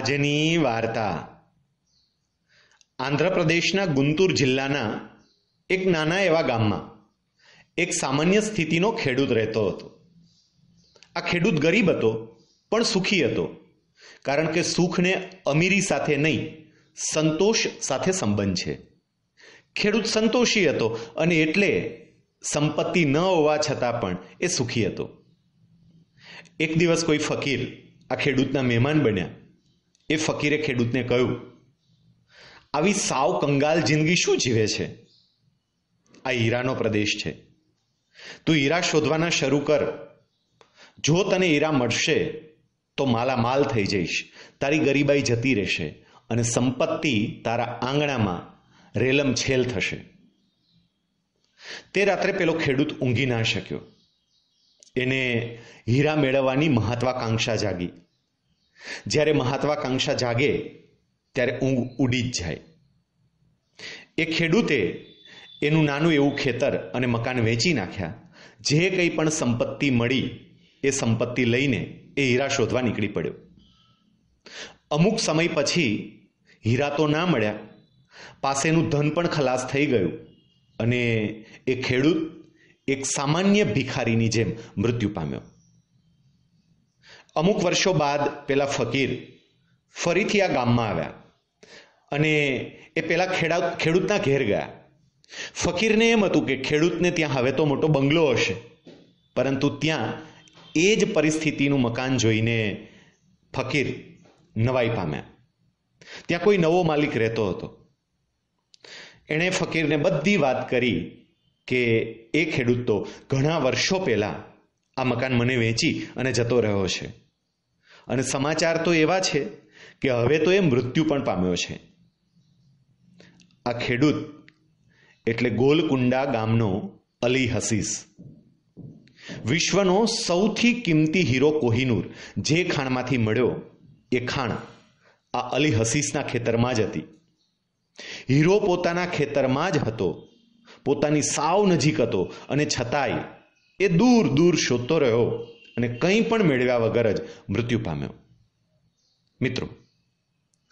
આજની વાર્તા આંધ્રપ્રદેશના ગુંટૂર જિલ્લાના એક નાના એવા ગામમાં એક સામાન્ય સ્થિતિનો ખેડૂત રહેતો હતો. આ ખેડૂત ગરીબ હતો પણ સુખી હતો, કારણ કે સુખને અમીરી સાથે નહીં, સંતોષ સાથે સંબંધ છે. ખેડૂત સંતોષી હતો અને એટલે સંપત્તિ ન હોવા છતાં પણ એ સુખી હતો. એક દિવસ કોઈ ફકીર આ ખેડૂતના મહેમાન બન્યા. એ ફકીરે ખેડૂતને કહ્યું, આવી સાવ કંગાલ જિંદગી શું જીવે છે? આ હીરાનો પ્રદેશ છે. તું હીરા શોધવાના શરૂ કર. જો તને હીરા મળશે તો માલામાલ થઈ જઈશ, તારી ગરીબાઈ જતી રહેશે અને સંપત્તિ તારા આંગણામાં રેલમછેલ થશે. તે રાત્રે પેલો ખેડૂત ઊંઘી ના શક્યો. એને હીરા મેળવવાની મહત્વાકાંક્ષા જાગી. જ્યારે મહત્વાકાંક્ષા જાગે ત્યારે ઊંઘ ઉડી જ જાય. એ ખેડૂતે એનું નાનું એવું ખેતર અને મકાન વેચી નાખ્યા. જે કંઈ પણ સંપત્તિ મળી એ સંપત્તિ લઈને એ હીરા શોધવા નીકળી પડ્યો. અમુક સમય પછી હીરા તો ના મળ્યા, પાસેનું ધન પણ ખલાસ થઈ ગયું અને એ ખેડૂત એક સામાન્ય ભિખારીની જેમ મૃત્યુ પામ્યો. અમુક વર્ષો બાદ પેલા ફકીર ફરીથી આ ગામમાં આવ્યા અને એ પેલા ખેડૂતના ઘેર ગયા. ફકીરને એમ હતું કે ખેડૂતને ત્યાં હવે તો મોટો બંગલો હશે, પરંતુ ત્યાં એ જ પરિસ્થિતિનું મકાન જોઈને ફકીર નવાઈ પામ્યા. ત્યાં કોઈ નવો માલિક રહેતો હતો. એણે ફકીરને બધી વાત કરી કે એ ખેડૂત તો ઘણા વર્ષો પહેલા આ મકાન મને વેચી અને જતો રહ્યો છે, અને સમાચાર તો એવા છે કે હવે તો એ મૃત્યુ પણ પામ્યો છે. આ ખેડૂત એટલે ગોલકુંડા ગામનો અલી હસીસ. વિશ્વનો સૌથી કિંમતી હીરો કોહિનૂર જે ખાણમાંથી મળ્યો એ ખાણ આ અલી હસીસના ખેતરમાં જ હતી. હીરો પોતાના ખેતરમાં જ હતો, પોતાની સાવ નજીક હતો, અને છતાંય એ દૂર દૂર શોધતો રહ્યો અને કંઈ પણ મેળવ્યા વગર જ મૃત્યુ પામ્યો. મિત્રો,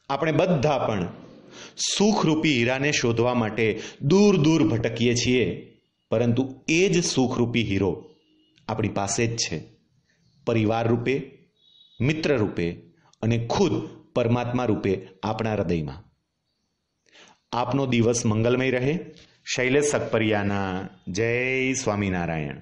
આપણે બધા પણ સુખરૂપી હીરાને શોધવા માટે દૂર દૂર ભટકીએ છીએ, પરંતુ એ જ સુખરૂપી હીરો આપણી પાસે જ છે, પરિવાર રૂપે, મિત્ર રૂપે અને ખુદ પરમાત્મા રૂપે આપણા હૃદયમાં. આપનો દિવસ મંગલમય રહે. શૈલેષ સકપરિયાના જય સ્વામિનારાયણ.